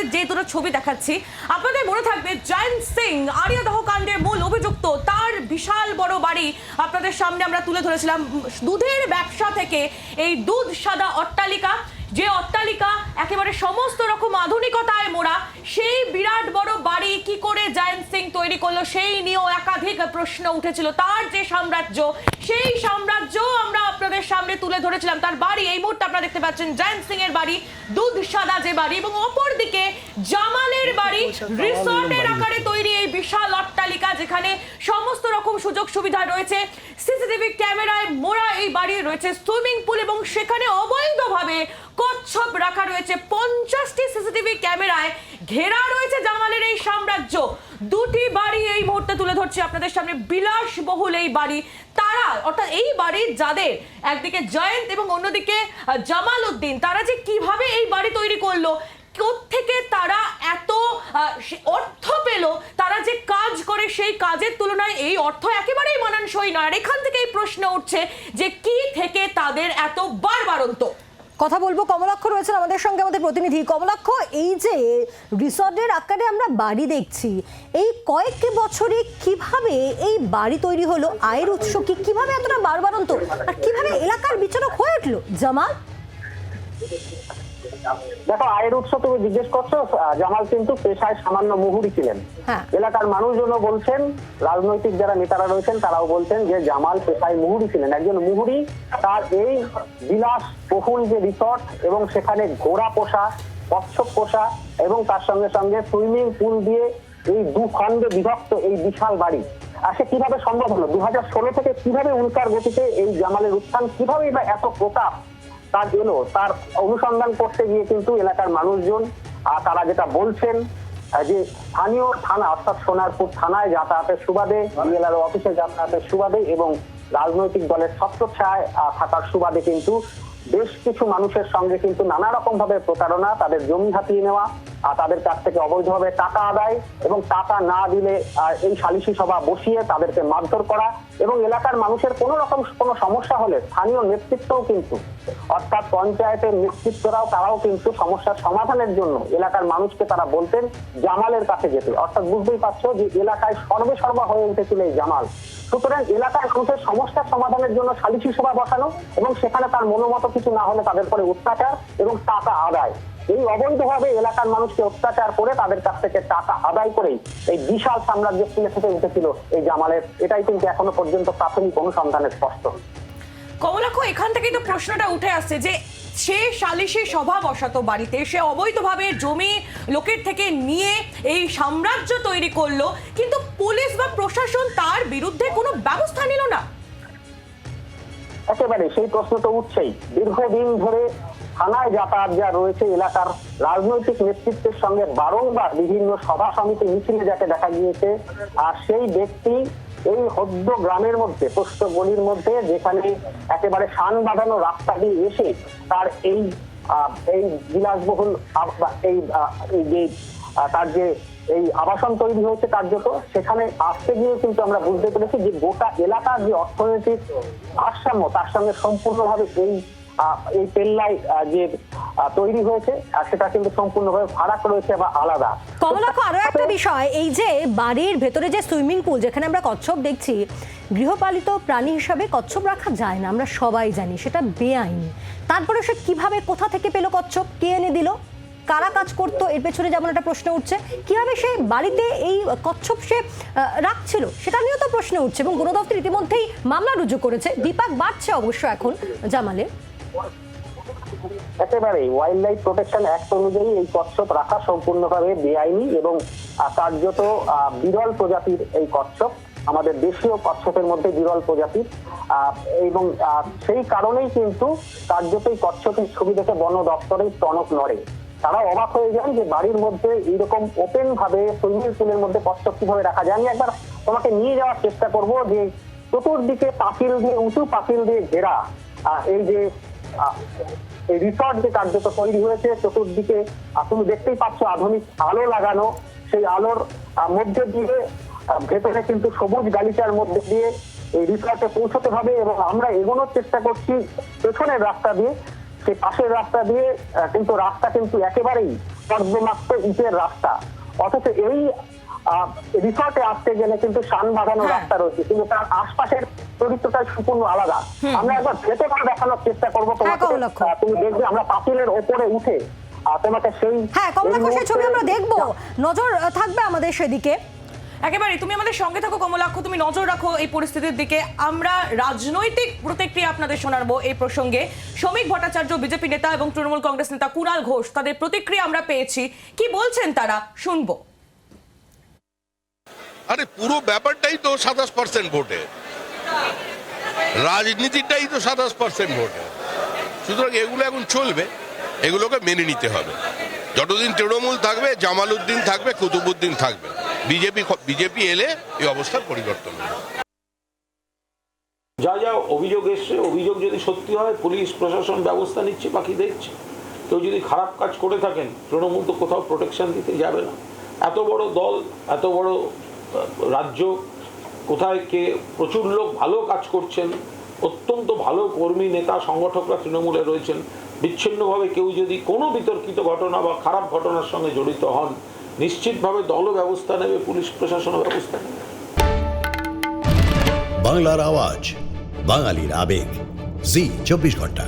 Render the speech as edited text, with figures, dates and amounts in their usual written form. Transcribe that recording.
আপনাদের যে দুটো ছবি দেখাচ্ছি, আপনাদের মনে থাকবে জয়ন্ত সিং আরিয়াদহ কাণ্ডের মূল অভিযুক্ত, তার বিশাল বড় বাড়ি আপনাদের সামনে আমরা তুলে ধরেছিলাম। দুধের ব্যবসা থেকে এই দুধ সাদা অট্টালিকা, যে অট্টালিকা একেবারে সমস্ত রকম আধুনিকতায় মোড়া, সেই বিরাট বড় বাড়ি কি করে জয়ন্ত সিং তৈরি করলো সেই নিয়েও একাধিক প্রশ্ন উঠেছিল। তার যে সাম্রাজ্য, সেই সাম্রাজ্য আমরা আপনাদের সামনে তুলে ধরেছিলাম। তার বাড়ি এই মুহূর্তে আপনারা দেখতে পাচ্ছেন জয়ন্ত সিং এর বাড়ি, দুধ সাদা যে বাড়ি, এবং অপরদিকে জামালের বাড়ি, রিসর্টের আকারে তৈরি এই বিশাল অট্টালিকা, যেখানে সমস্ত রকম সুযোগ সুবিধা রয়েছে, সিসিটিভি ক্যামেরায় মোড়া এই বাড়ি, রয়েছে সুইমিং পুল, এবং সেখানে অবৈধভাবে কচ্ছপ রাখা রয়েছে। 50টি সিসিটিভি ক্যামেরায় ঘেরা রয়েছে জামালের এই সাম্রাজ্য। দুটি বাড়ি এই মুহূর্তে তুলে ধরছি আপনাদের সামনে, বিলাসবহুল এই বাড়ি। তারা, অর্থাৎ এই বাড়ির যাদের, একদিকে জয়ন্ত এবং অন্যদিকে জামাল উদ্দিন, তারা যে কিভাবে এই বাড়ি তৈরি করলো, কোত্থেকে তারা এত অর্থ পেল, তারা যে কাজ করে সেই কাজের তুলনায় এই অর্থ একেবারেই মানানসই নয়। আর এখান থেকে এই প্রশ্ন উঠছে যে কি থেকে তাদের এত বাড়বাড়ন্ত। কথা বলবো, কমলাক্ষ রয়েছেন আমাদের সঙ্গে, আমাদের প্রতিনিধি। কমলাক্ষ, এই যে রিসর্টের আকারে আমরা বাড়ি দেখছি, এই কয়েক বছরে কিভাবে এই বাড়ি তৈরি হলো, আয়ের উৎস কি, কিভাবে এতটা বাড়বাড়ন্ত, আর কিভাবে এলাকার বিচারক হয়ে উঠলো জামাল? দেখো, আয়ের উৎস তুমি জিজ্ঞেস করছো, জামাল কিন্তু পেশায় সামান্য মুহুরি ছিলেন। এলাকার মানুষজনও বলছেন, রাজনৈতিক যারা নেতারা রয়েছেন তারাও বলছেন যে জামাল পেশায় মুহুরি ছিলেন, একজন মুহুরি। তার এই বিলাস বহুল যে রিসর্ট, এবং সেখানে ঘোড়া পোষা, কচ্ছপ পোষা, এবং তার সঙ্গে সঙ্গে সুইমিং পুল দিয়ে এই দুখণ্ডে বিভক্ত এই বিশাল বাড়ি, আর সে কিভাবে সম্ভব হলো? 2016 থেকে কিভাবে উল্কার গতিতে এই জামালের উত্থান, কিভাবে বা এত প্রতাপ তার এলো, তার অনুসন্ধান করতে গিয়ে কিন্তু এলাকার মানুষজন তারা যেটা বলছেন যে স্থানীয় থানা, অর্থাৎ সোনারপুর থানায় যাতায়াতের সুবাদে, বিএলআরও অফিসে যাতায়াতের সুবাদে, এবং রাজনৈতিক দলের ছত্রছায়ায় থাকার সুবাদে কিন্তু বেশ কিছু মানুষের সঙ্গে কিন্তু নানা রকম ভাবে প্রতারণা, তাদের জমি হাতিয়ে নেওয়া, তাদের কাছ থেকে অবৈধভাবে টাকা আদায়, এবং টাকা না দিলে এই সালিশি সভা বসিয়ে তাদেরকে মারধর করা, এবং এলাকার মানুষের কোনো সমস্যা হলে স্থানীয় নেতৃত্বও কিন্তু, অর্থাৎ পঞ্চায়েতের নেতৃত্বরাও, তারাও কিন্তু সমস্যার সমাধানের জন্য এলাকার মানুষকে তারা বলতেন জামালের কাছে যেতে। অর্থাৎ বুঝতেই পারছো যে এলাকায় সর্বেসর্বা হয়ে উঠেছিল এই জামাল। সুতরাং এলাকার মানুষের সমস্যার সমাধানের জন্য সালিশি সভা বসানো, এবং সেখানে তার মনোমত কিছু না হলে তাদের পরে অত্যাচার এবং টাকা আদায়, এই অবৈধভাবে এলাকার মানুষকে অত্যাচার করে তাদের কাছ থেকে টাকা আদায় করেই এই বিশাল সাম্রাজ্য ফুলে থেকে উঠেছিল এই জামালের। এটাই কিন্তু এখনো পর্যন্ত প্রাথমিক অনুসন্ধানে স্পষ্ট। কমলাক্ষ, এখান থেকেই তো প্রশ্নটা উঠে আসছে যে সে সালিশি সভা বসাতো বাড়িতে, সে অবৈধভাবে জমি লোকের থেকে নিয়ে এই সাম্রাজ্য তৈরি করলো, কিন্তু পুলিশ বা প্রশাসন তার বিরুদ্ধে কোনো ব্যবস্থা নিল না। একেবারে সেই প্রশ্ন তো উঠছেই। দীর্ঘদিন ধরে থানায় যাতায়াত যা রয়েছে, এলাকার রাজনৈতিক নেতৃত্বের সঙ্গে বারংবার বিভিন্ন সভা সমিতি মিছিলে যাকে দেখা গিয়েছে, আর সেই ব্যক্তি এই হদ্দ গ্রামের মধ্যে, পোস্ত গলির মধ্যে, যেখানে একেবারে শান বাঁধানো রাস্তা দিয়ে এসে তার এই বিলাসবহুল তার যে এই আবাসন তৈরি হয়েছে কার্যত, সেখানে আসতে গিয়ে কিন্তু আমরা বুঝতে পেরেছি যে গোটা এলাকার যে অর্থনৈতিক ভারসাম্য, তার সঙ্গে সম্পূর্ণভাবে এই পেল্লাই যে তৈরি হয়েছে, আর সেটা কিন্তু সম্পূর্ণভাবে ফারাক রয়েছে বা আলাদা। কমলাক্ষ, আরো একটা বিষয়, এই যে বাড়ির ভেতরে যে সুইমিং পুল, যেখানে আমরা কচ্ছপ দেখছি, গৃহপালিত প্রাণী হিসাবে কচ্ছপ রাখা যায় না, আমরা সবাই জানি সেটা বেআইনি। তারপরে সে কিভাবে, কোথা থেকে পেলো কচ্ছপ, কে এনে দিল, কারা কাজ করতো, এর পেছনে যেমন একটা প্রশ্ন উঠছে, কিভাবে সে বাড়িতে এই কচ্ছপ সে রাখছিল, সেটা নিয়েও তো প্রশ্ন উঠছে, এবং বন দপ্তর ইতিমধ্যেই মামলা রুজু করেছে। বিপাক বাড়ছে অবশ্য এখন জামালের। একেবারে ওয়াইল্ড লাইফ প্রোটেকশন অ্যাক্ট অনুযায়ী এই কচ্ছপ রাখা সম্পূর্ণভাবে বেআইনি, এবং কার্যত বিরল প্রজাতির এই কচ্ছপ, আমাদের দেশীয় কচ্ছপের মধ্যে বিরল প্রজাতির, এবং সেই কারণেই কিন্তু কার্যত এই কচ্ছপের ছবি দেখে বন দপ্তরের টনক নড়ে। তারা অবাক হয়ে যান যে বাড়ির মধ্যে এইরকম ওপেন ভাবে সুইমিং পুলের মধ্যে কচ্ছপ কিভাবে রাখা যায়। আমি একবার তোমাকে নিয়ে যাওয়ার চেষ্টা করব যে চতুর্দিকে পাঁচিল দিয়ে, উঁচু পাঁচিল দিয়ে ঘেরা এই যে এই রিসর্ট যে কার্যত তৈরি হয়েছে, চতুর্দিকে তুমি দেখতেই পাচ্ছ আধুনিক আলো লাগানো, সেই আলোর মধ্যে দিয়ে ভেতরে কিন্তু সবুজ গালিচার মধ্যে দিয়ে এই রিসর্টে পৌঁছতে হবে, এবং আমরা এগোনোর চেষ্টা করছি পেছনের রাস্তা দিয়ে। সেই পাশের রাস্তা দিয়ে কিন্তু রাস্তা কিন্তু একেবারেই কর্দমাক্ত ইটের রাস্তা, অথচ এই রিসর্টে আসতে গেলে কিন্তু শান বাঁধানো রাস্তা রয়েছে, কিন্তু তার আশপাশের চরিত্রটা সম্পূর্ণ আলাদা। আমরা একবার ভেতরে দেখানোর চেষ্টা করবো তোমাকে, তুমি দেখবে আমরা পাঁচিলের ওপরে উঠে তোমাকে সেই কমলাক্ষ সেই ছবি আমরা দেখবো, নজর থাকবে আমাদের সেদিকে। একেবারে তুমি আমাদের সঙ্গে থাকো কমলাক্ষ, তুমি নজর রাখো এই পরিস্থিতির দিকে। আমরা রাজনৈতিক প্রতিক্রিয়া আপনাদের শোনাবো এই প্রসঙ্গে। শ্রমিক ভট্টাচার্য বিজেপি নেতা এবং তৃণমূল কংগ্রেস নেতা কুণাল ঘোষ, তাদের প্রতিক্রিয়া আমরা পেয়েছি, কি বলছেন তারা শুনবো। আরে পুরো ব্যাপারটাই তো 27% ভোটে, রাজনীতিটাই তো 27% ভোটে, সুতরাং এগুলো এখন চলবে, এগুলোকে মেনে নিতে হবে। যতদিন তৃণমূল থাকবে, জামাল উদ্দিন থাকবে, কুতুবুদ্দিন থাকবে, বিজেপি এলে এই অবস্থার পরিবর্তন হবে। যা যা অভিযোগ এসছে, অভিযোগ যদি সত্যি হয় পুলিশ প্রশাসন ব্যবস্থা নিচ্ছে, বাকি দেখছে। কেউ যদি খারাপ কাজ করে থাকেন, তৃণমূল তো কোথাও প্রোটেকশন দিতে যাবে না। এত বড় দল, এত বড় রাজ্য, কোথায় কে প্রচুর লোক ভালো কাজ করছেন, অত্যন্ত ভালো কর্মী নেতা সংগঠকরা তৃণমূলে রয়েছেন, বিচ্ছিন্নভাবে কেউ যদি কোনো বিতর্কিত ঘটনা বা খারাপ ঘটনার সঙ্গে জড়িত হন, নিশ্চিতভাবে দলও ব্যবস্থা নেবে, পুলিশ প্রশাসনও ব্যবস্থা নেবে। বাংলার আওয়াজ, বাঙালির আবেগ, জি 24 ঘন্টা।